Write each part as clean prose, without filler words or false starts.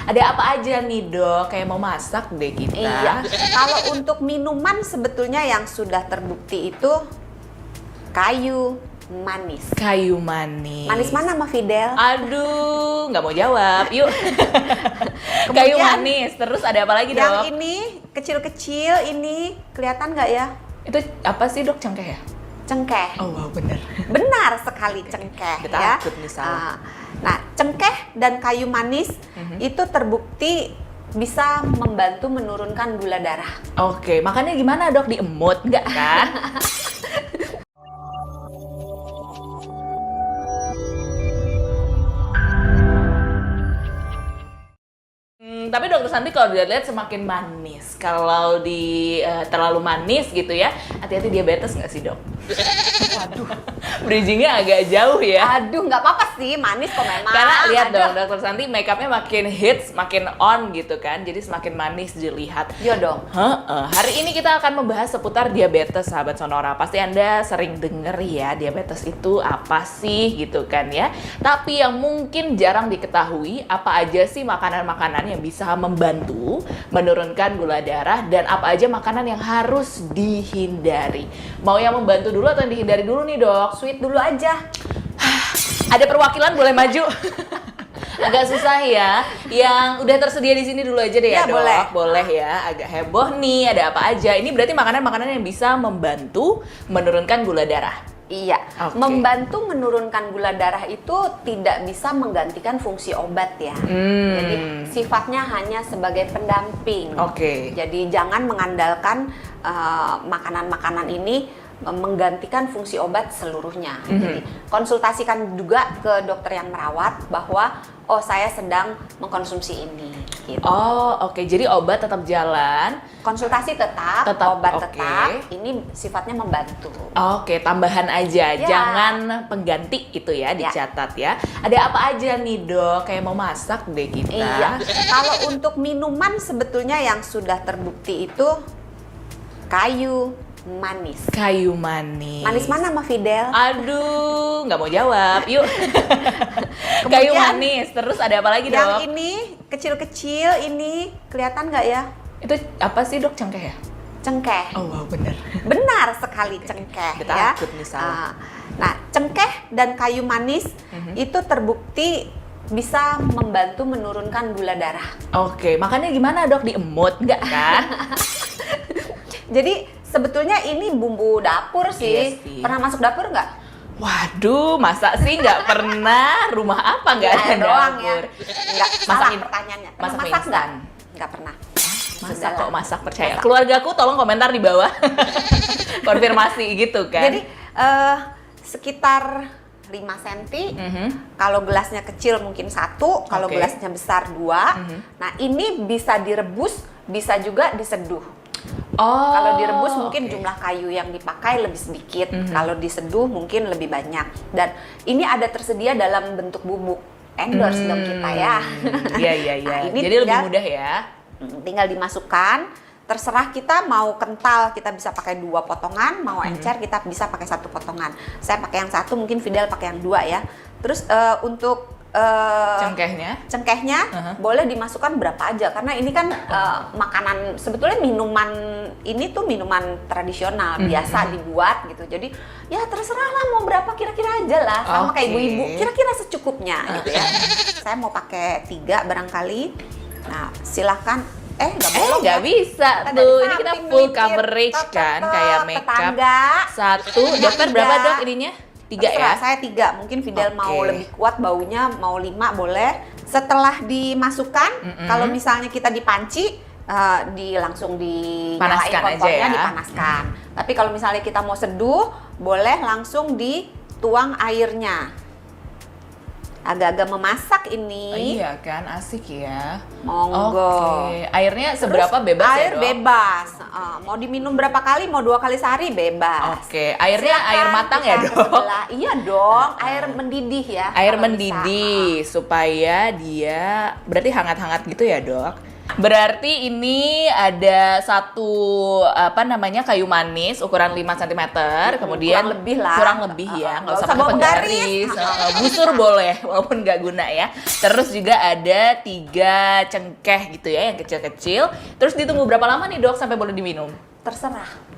Ada apa aja nih dok? Kayak mau masak deh kita. Iya, kalau untuk minuman sebetulnya yang sudah terbukti itu kayu manis. Kayu manis. Manis mana sama Fidel? Aduh, nggak mau jawab. Yuk. Kayu manis. Terus ada apa lagi dok? Yang ini kecil-kecil ini kelihatan nggak ya? Itu apa sih dok? Cengkeh ya? Cengkeh. Oh wow, bener. Benar sekali cengkeh Udah ya. takut nih salah. Nah, cengkeh dan kayu manis itu terbukti bisa membantu menurunkan gula darah. Oke, makannya gimana dok? Diemut nggak kan? Tapi dokter Santi kalau dilihat semakin manis. Kalau terlalu manis gitu ya, hati-hati diabetes nggak sih dok? Waduh, Bridgingnya agak jauh ya. aduh nggak apa-apa sih, manis kok memang. Karena lihat Aduh. dong, dokter Santi makeupnya makin hits, makin on gitu kan. Jadi semakin manis dilihat. Iya dong. Hari ini kita akan membahas seputar diabetes, sahabat Sonora. Pasti Anda sering denger ya, diabetes itu apa sih gitu kan ya. Tapi yang mungkin jarang diketahui, apa aja sih makanan-makanan yang bisa membantu menurunkan gula darah dan apa aja makanan yang harus dihindari. Mau yang membantu dulu atau yang dihindari dulu nih dok? Sweet dulu aja. Ada perwakilan boleh maju? Agak susah ya. Yang udah tersedia di sini dulu aja deh ya, Ya, dok. boleh. Boleh ya. Agak heboh nih. Ada apa aja? Ini berarti makanan-makanan yang bisa membantu menurunkan gula darah. Iya, Oke. membantu menurunkan gula darah itu tidak bisa menggantikan fungsi obat ya. Jadi sifatnya hanya sebagai pendamping. Oke. Jadi jangan mengandalkan makanan-makanan ini menggantikan fungsi obat seluruhnya. Jadi konsultasikan juga ke dokter yang merawat bahwa oh saya sedang mengkonsumsi ini. Gitu. Oh, oke. Jadi obat tetap jalan. Konsultasi tetap, Tetap, obat oke. tetap. Ini sifatnya membantu. Oke, tambahan aja. Ya. Jangan pengganti itu ya, dicatat ya. Ada apa aja nih dok? Kayak mau masak deh kita. Iya, kalau untuk minuman sebetulnya yang sudah terbukti itu kayu manis. Kayu manis. Manis mana sama Fidel? Aduh, nggak mau jawab. Yuk. Kayu Kemudian, manis. Terus ada apa lagi Yang dok? ini kecil-kecil ini kelihatan nggak ya? Itu apa sih dok? Cengkeh ya? Cengkeh. Oh wow, bener. Benar sekali cengkeh Udah ya. takut nih salah. Nah, cengkeh dan kayu manis itu terbukti bisa membantu menurunkan gula darah. Oke, makannya gimana dok? Diemut nggak kan? Jadi sebetulnya ini bumbu dapur sih. Iya sih. Pernah masuk dapur nggak? Waduh, masa sih nggak pernah? Rumah apa nggak ada doang ya. dapur? Enggak, Masak salah in- pertanyaannya. Pernah masak mie masak nggak? instan. Nggak pernah. Masak Sudahlah. kok, masak percaya. Masak. Keluargaku tolong komentar di bawah. Konfirmasi gitu kan. Jadi sekitar 5 cm. Kalau gelasnya kecil mungkin 1, kalau Oke. gelasnya besar 2. Nah, ini bisa direbus, bisa juga diseduh. Oh, Kalau direbus mungkin oke. jumlah kayu yang dipakai lebih sedikit. Kalau diseduh mungkin lebih banyak. Dan ini ada tersedia dalam bentuk bubuk. Endorse dong kita ya. Iya, iya, iya. Nah, ini Jadi lebih tinggal- mudah ya. Tinggal dimasukkan, terserah kita mau kental kita bisa pakai 2 potongan, mau encer kita bisa pakai 1 potongan. Saya pakai yang 1, mungkin Fidel pakai yang 2 ya. Terus untuk cengkehnya boleh dimasukkan berapa aja karena ini kan makanan, sebetulnya minuman ini tuh minuman tradisional biasa dibuat gitu. Jadi ya terserah lah mau berapa kira-kira aja lah, sama kayak Oke. ibu-ibu kira-kira secukupnya gitu ya. Saya mau pakai 3 barangkali. Nah, silahkan. Nggak boleh Nggak ya. bisa Kita tuh. dari Ini kita samping full dikit, coverage kan, kayak makeup. tetangga. 1, dokter Tiga. berapa dok ininya? 3 ya? Terserah, saya 3. Mungkin Fidel mau Oke. lebih kuat baunya, mau 5 boleh. Setelah dimasukkan, kalau misalnya kita di panci, langsung dinyalain Panaskan aja kompornya, ya. dipanaskan. Tapi kalau misalnya kita mau seduh, boleh langsung dituang airnya. Agak-agak memasak ini. Iya kan, asik ya. Monggo. Oke, airnya Terus seberapa bebas ya air dok? bebas. Mau diminum berapa kali, mau 2 kali sehari bebas. Oke, airnya Silakan air matang ya kita ke dok? sebelah. Iya dong, air mendidih ya. Air kalau mendidih supaya dia berarti hangat-hangat gitu ya dok? Berarti ini ada satu kayu manis ukuran 5 cm, kemudian kurang lebih ya, nggak usah pakai penggaris, busur boleh walaupun nggak guna ya. Terus juga ada 3 cengkeh gitu ya yang kecil-kecil. Terus ditunggu berapa lama nih dok sampai boleh diminum? Terserah.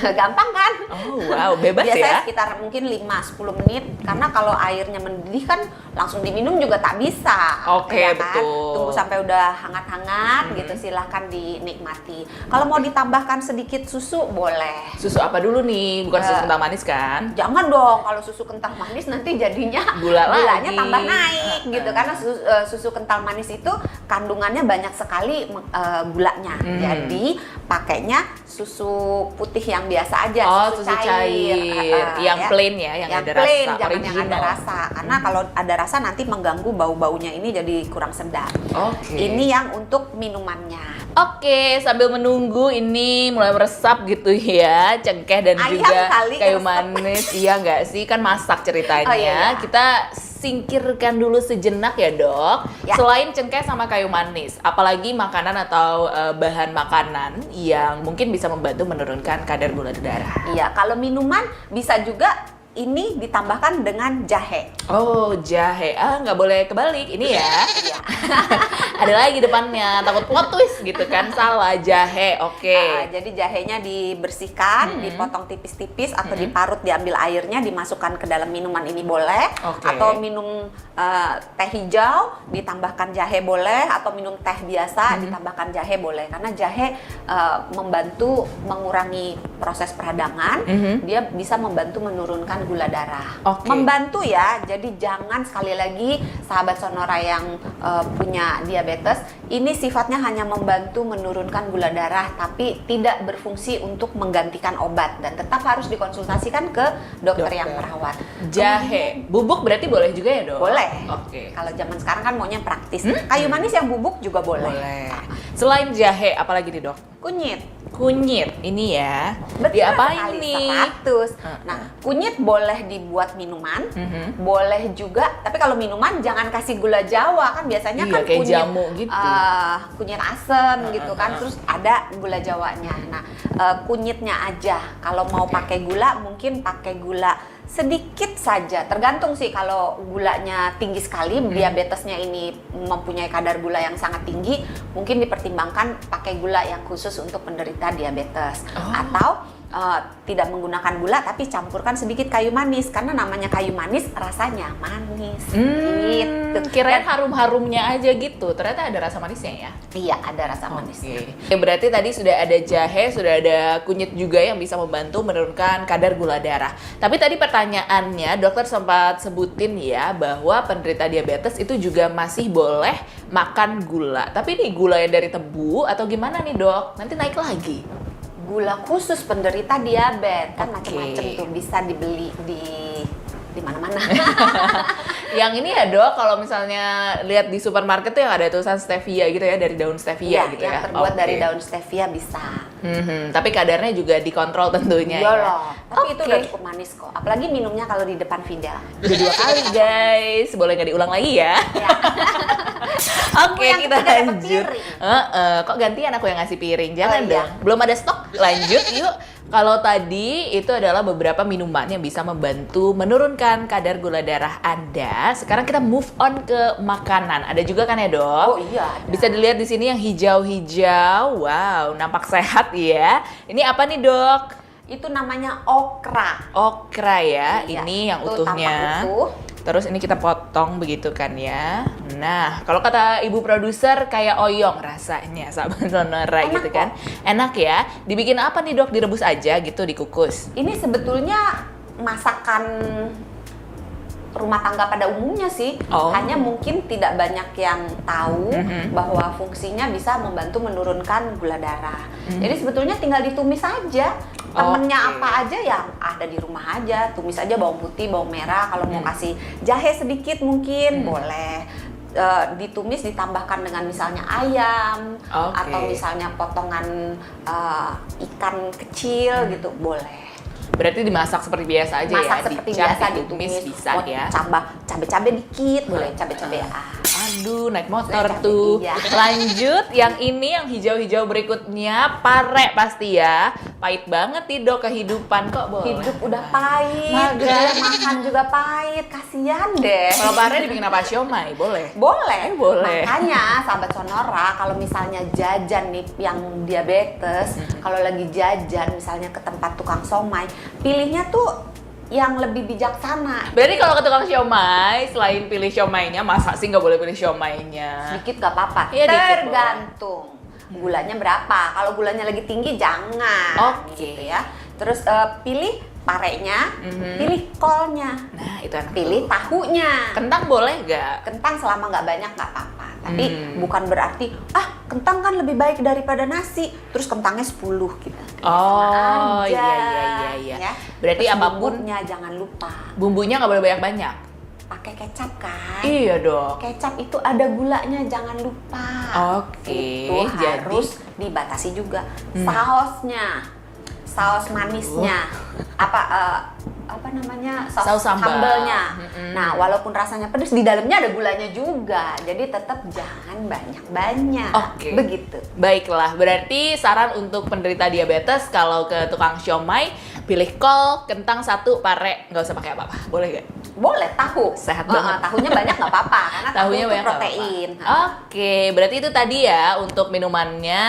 Gampang kan? Oh wow, bebas biasanya ya? Biasanya sekitar mungkin 5-10 menit, karena kalau airnya mendidih kan langsung diminum juga tak bisa. Oke, ya kan? betul. Tunggu sampai udah hangat-hangat gitu, silahkan dinikmati. Kalau mau ditambahkan sedikit susu boleh. Susu apa dulu nih? Bukan susu kental manis kan? Jangan dong, kalau susu kental manis nanti jadinya gulanya tambah naik gitu, karena susu kental manis itu kandungannya banyak sekali gulanya. Jadi pakainya susu putih yang biasa aja, susu cair. Yang ya. plain ya, yang ada plain, rasa, jangan original. yang ada rasa, karena kalau ada rasa nanti mengganggu bau-baunya, ini jadi kurang sedap. Ini yang untuk minumannya. Oke, sambil menunggu ini mulai meresap gitu ya, cengkeh dan juga kayu manis. Iya nggak sih, kan masak ceritanya. Iya. Kita singkirkan dulu sejenak ya dok. Ya. Selain cengkeh sama kayu manis, apalagi makanan atau bahan makanan yang mungkin bisa membantu menurunkan kadar gula darah? Iya, kalau minuman bisa juga ini ditambahkan dengan jahe. Oh, jahe. Nggak boleh kebalik ini ya. Iya. Ada lagi depannya, takut plot twist gitu kan. Salah, jahe. Oke. Jadi jahenya dibersihkan, dipotong tipis-tipis atau diparut, diambil airnya, dimasukkan ke dalam minuman ini boleh. Atau minum teh hijau ditambahkan jahe boleh, atau minum teh biasa ditambahkan jahe boleh. Karena jahe membantu mengurangi proses peradangan, dia bisa membantu menurunkan gula darah. Membantu ya, jadi jangan, sekali lagi sahabat Sonora yang punya diabetes, ini sifatnya hanya membantu menurunkan gula darah, tapi tidak berfungsi untuk menggantikan obat, dan tetap harus dikonsultasikan ke dokter yang merawat. Jahe, bubuk berarti boleh juga ya dok? Boleh. Oke. Kalau zaman sekarang kan maunya praktis. Kayu manis yang bubuk juga boleh. Selain jahe, apalagi nih dok? Kunyit, ini ya. Diapain nih? 100. Nah, kunyit boleh dibuat minuman, boleh juga. Tapi kalau minuman jangan kasih gula Jawa, kan biasanya kan kayak kunyit jamu gitu. Kunyit asem gitu kan, terus ada gula Jawanya. Nah, kunyitnya aja. Kalau mau pakai gula, mungkin pakai gula sedikit saja, tergantung sih. Kalau gulanya tinggi sekali, diabetesnya ini mempunyai kadar gula yang sangat tinggi, mungkin dipertimbangkan pakai gula yang khusus untuk penderita diabetes. Atau tidak menggunakan gula tapi campurkan sedikit kayu manis, karena namanya kayu manis rasanya manis. Gitu. Kirain harum-harumnya aja gitu, ternyata ada rasa manisnya ya? Iya, ada rasa manisnya. Berarti tadi sudah ada jahe, sudah ada kunyit juga yang bisa membantu menurunkan kadar gula darah. Tapi tadi pertanyaannya, dokter sempat sebutin ya bahwa penderita diabetes itu juga masih boleh makan gula. Tapi ini gula yang dari tebu atau gimana nih dok? Nanti naik lagi? Gula khusus penderita diabetes kan macam-macam tuh, bisa dibeli di mana-mana. Yang ini ya dok, kalau misalnya lihat di supermarket tuh yang ada tulisan stevia gitu ya, dari daun stevia gitu ya? Yang terbuat dari daun stevia bisa. Tapi kadarnya juga dikontrol tentunya. Iya loh, tapi itu udah cukup manis kok. Apalagi minumnya kalau di depan Fidel. Udah 2 kali guys, boleh nggak diulang lagi ya? Oke, kita lanjut. Kok gantian aku yang ngasih piring? Jangan dong, belum ada stok. Lanjut yuk. Kalau tadi itu adalah beberapa minuman yang bisa membantu menurunkan kadar gula darah Anda. Sekarang kita move on ke makanan. Ada juga kan ya dok? Oh iya. Ada. Bisa dilihat di sini yang hijau-hijau. Wow, nampak sehat ya. Ini apa nih dok? Itu namanya okra. Okra ya, Iya, ini yang itu utuhnya. tampak utuh. Terus ini kita potong begitu kan ya. Nah, kalau kata ibu produser kayak oyong rasanya, sahabat Sonora gitu kan. Enak ya. Dibikin apa nih dok? Direbus aja gitu, dikukus? Ini sebetulnya masakan rumah tangga pada umumnya sih. Hanya mungkin tidak banyak yang tahu bahwa fungsinya bisa membantu menurunkan gula darah. Jadi sebetulnya tinggal ditumis aja. Temennya apa aja yang ada di rumah aja, tumis aja bawang putih, bawang merah. Kalau mau kasih jahe sedikit mungkin boleh. Ditumis ditambahkan dengan misalnya ayam atau misalnya potongan ikan kecil gitu, boleh. Berarti dimasak seperti biasa aja ya? Masak seperti biasa, ditumis bisa ya? Cabai-cabai dikit boleh, cabai-cabai Aduh, naik motor Naik capek, tuh. iya. Lanjut, yang ini yang hijau-hijau berikutnya, pare pasti ya. Pahit banget nih dok kehidupan kok boleh. Hidup udah pahit, Mager. makan juga pahit, kasihan deh. Kalau pare dibikin apa? Siomay, boleh? Boleh. Boleh. Makanya sahabat Sonora kalau misalnya jajan nih yang diabetes, kalau lagi jajan misalnya ke tempat tukang somai, pilihnya tuh yang lebih bijaksana. Berarti kalau ke tukang siomay, selain pilih siomaynya, masa sih nggak boleh pilih siomaynya? Sedikit gak apa-apa. Iya, dikit Tergantung gulanya berapa. Kalau gulanya lagi tinggi jangan. Oke. Gitu ya. Terus pilih parenya, Mhm. pilih kolnya, Nah, itu enak. pilih tahunya. Kentang boleh nggak? Kentang selama nggak banyak nggak apa-apa. Tapi bukan berarti kentang kan lebih baik daripada nasi. Terus kentangnya 10 gitu. Oh, Sama aja, iya. ya. Berarti Terus apapun bumbunya jangan lupa. bumbunya nggak boleh banyak-banyak. Pakai kecap kan? Iya dok. Kecap itu ada gulanya, jangan lupa. Oke, Itu jadi- harus dibatasi juga. Sausnya, saus manisnya, apa namanya, Saus sambal. sambalnya. Mm-mm. Nah, walaupun rasanya pedas, di dalamnya ada gulanya juga. Jadi tetap jangan banyak-banyak. Oke. Begitu. Baiklah, berarti saran untuk penderita diabetes kalau ke tukang siomay, pilih kol, kentang 1, pare, nggak usah pakai apa-apa. Boleh nggak? Boleh tahu. Sehat banget. Tahunya banyak nggak apa-apa karena tahu Tahunya itu banyak nggak protein. apa-apa. Oke, berarti itu tadi ya untuk minumannya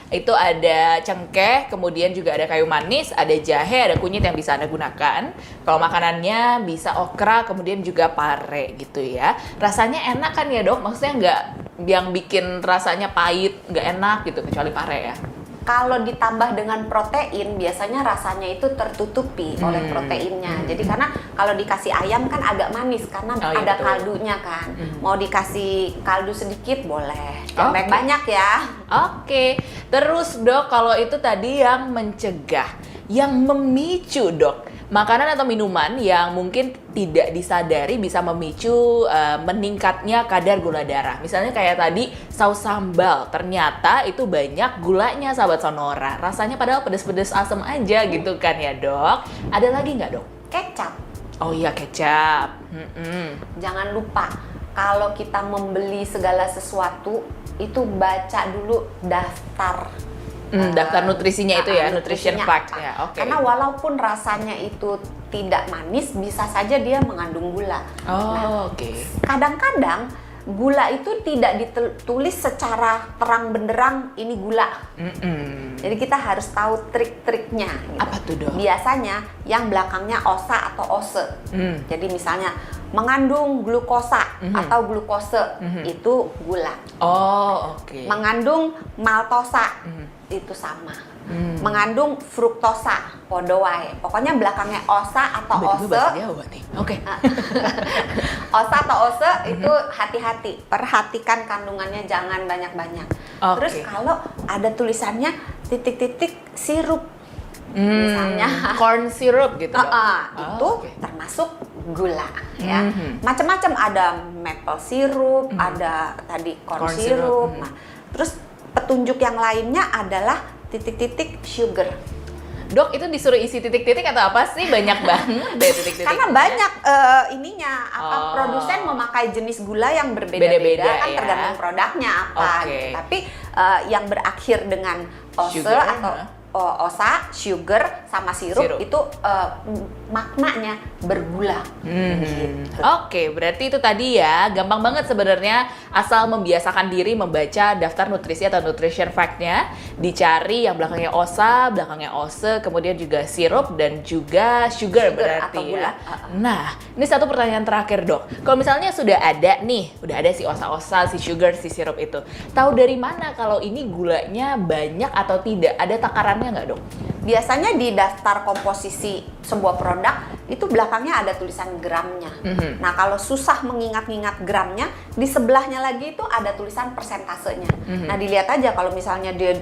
itu ada cengkeh, kemudian juga ada kayu manis, ada jahe, ada kunyit yang bisa Anda gunakan. Kalau makanannya bisa okra, kemudian juga pare gitu ya. Rasanya enak kan ya dok? Maksudnya nggak yang bikin rasanya pahit, nggak enak gitu kecuali pare ya. Kalau ditambah dengan protein, biasanya rasanya itu tertutupi oleh proteinnya. Jadi karena kalau dikasih ayam kan agak manis karena Oh, iya, ada betul. kaldunya kan. Mau dikasih kaldu sedikit boleh, jangan Oke. banyak-banyak ya. Oke, terus dok kalau itu tadi yang mencegah, yang memicu dok, makanan atau minuman yang mungkin tidak disadari bisa memicu meningkatnya kadar gula darah. Misalnya kayak tadi saus sambal, ternyata itu banyak gulanya sahabat Sonora. Rasanya padahal pedes-pedes asem aja gitu kan ya dok. Ada lagi nggak dok? Kecap, Oh iya kecap. Mm-mm. jangan lupa kalau kita membeli segala sesuatu itu baca dulu daftar. Daftar nutrisinya itu ya, nutrition nutrisinya fact apa. ya. Oke. Karena walaupun rasanya itu tidak manis, bisa saja dia mengandung gula. Oh oke. Kadang-kadang gula itu tidak ditulis secara terang benderang ini gula. Mm-mm. Jadi kita harus tahu trik-triknya. Gitu. Apa tuh dok? Biasanya yang belakangnya osa atau ose. Jadi misalnya mengandung glukosa atau glukose itu gula. Oh oke. Mengandung maltosa itu sama. Mengandung fruktosa, podo wae. Pokoknya belakangnya osa atau Tiba-tiba ose. bahasa Jawa nih. Oke. Osa atau ose itu hati-hati, perhatikan kandungannya jangan banyak-banyak. Oke. Terus kalau ada tulisannya titik-titik sirup, misalnya, corn syrup gitu dok. itu oke. termasuk gula ya. Mhm. Macam-macam ada maple syrup, ada tadi corn, Corn syrup. syrup, Nah, terus petunjuk yang lainnya adalah titik-titik sugar. Dok itu disuruh isi titik-titik atau apa sih? Banyak banget deh titik-titik. Karena banyak ininya Oh. produsen memakai jenis gula yang Beda-beda berbeda-beda kan ya. tergantung produknya apa. Oke. Gitu. Tapi yang berakhir dengan ose Sugar, atau osa, sugar sama sirup, Sirup. itu maknanya bergula. Mhm. Oke, berarti itu tadi ya, gampang banget sebenarnya asal membiasakan diri membaca daftar nutrisi atau nutrition fact-nya, dicari yang belakangnya osa, belakangnya ose, kemudian juga sirup dan juga sugar berarti atau gula. ya. Nah, ini satu pertanyaan terakhir dok. Kalau misalnya sudah ada si osa-osa, si sugar, si sirup itu, tahu dari mana kalau ini gulanya banyak atau tidak? Ada takarannya nggak dok? Biasanya di daftar komposisi sebuah produk itu belakangnya ada tulisan gramnya. Nah, kalau susah mengingat-ingat gramnya, di sebelahnya lagi itu ada tulisan persentasenya. Nah, dilihat aja kalau misalnya dia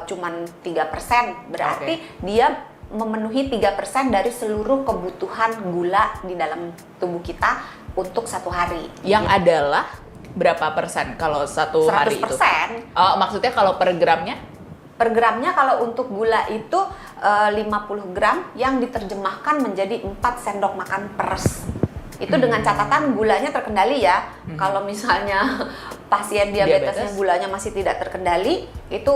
cuman 3%, berarti dia memenuhi 3% dari seluruh kebutuhan gula di dalam tubuh kita untuk satu hari. Yang adalah berapa persen kalau satu hari itu? 100%. Oh, maksudnya kalau per gramnya? Per gramnya kalau untuk gula itu 50 gram yang diterjemahkan menjadi 4 sendok makan peres. Itu dengan catatan gulanya terkendali ya. Kalau misalnya pasien diabetesnya gulanya masih tidak terkendali, itu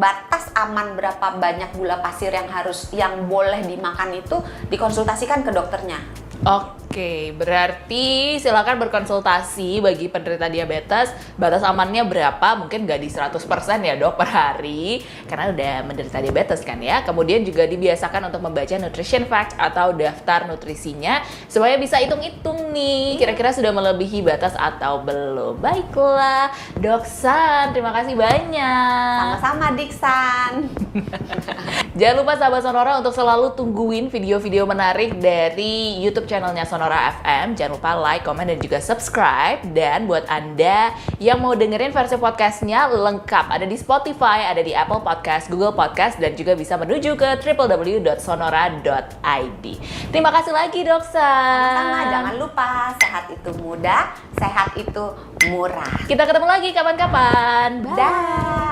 batas aman berapa banyak gula pasir yang boleh dimakan itu dikonsultasikan ke dokternya. Oke, berarti silakan berkonsultasi bagi penderita diabetes. Batas amannya berapa? Mungkin nggak di 100% ya dok per hari, karena udah menderita diabetes kan ya. Kemudian juga dibiasakan untuk membaca nutrition fact atau daftar nutrisinya, supaya bisa hitung-hitung nih, kira-kira sudah melebihi batas atau belum. Baiklah, Dok San, terima kasih banyak. Sama-sama Diksan. Jangan lupa sahabat Sonora untuk selalu tungguin video-video menarik dari YouTube channelnya Sonora FM. Jangan lupa like, comment, dan juga subscribe. Dan buat Anda yang mau dengerin versi podcastnya lengkap, ada di Spotify, ada di Apple Podcast, Google Podcast, dan juga bisa menuju ke www.sonora.id. Terima kasih lagi Dok San. Sama, jangan lupa sehat itu mudah, sehat itu murah. Kita ketemu lagi kapan-kapan. Bye. Dah.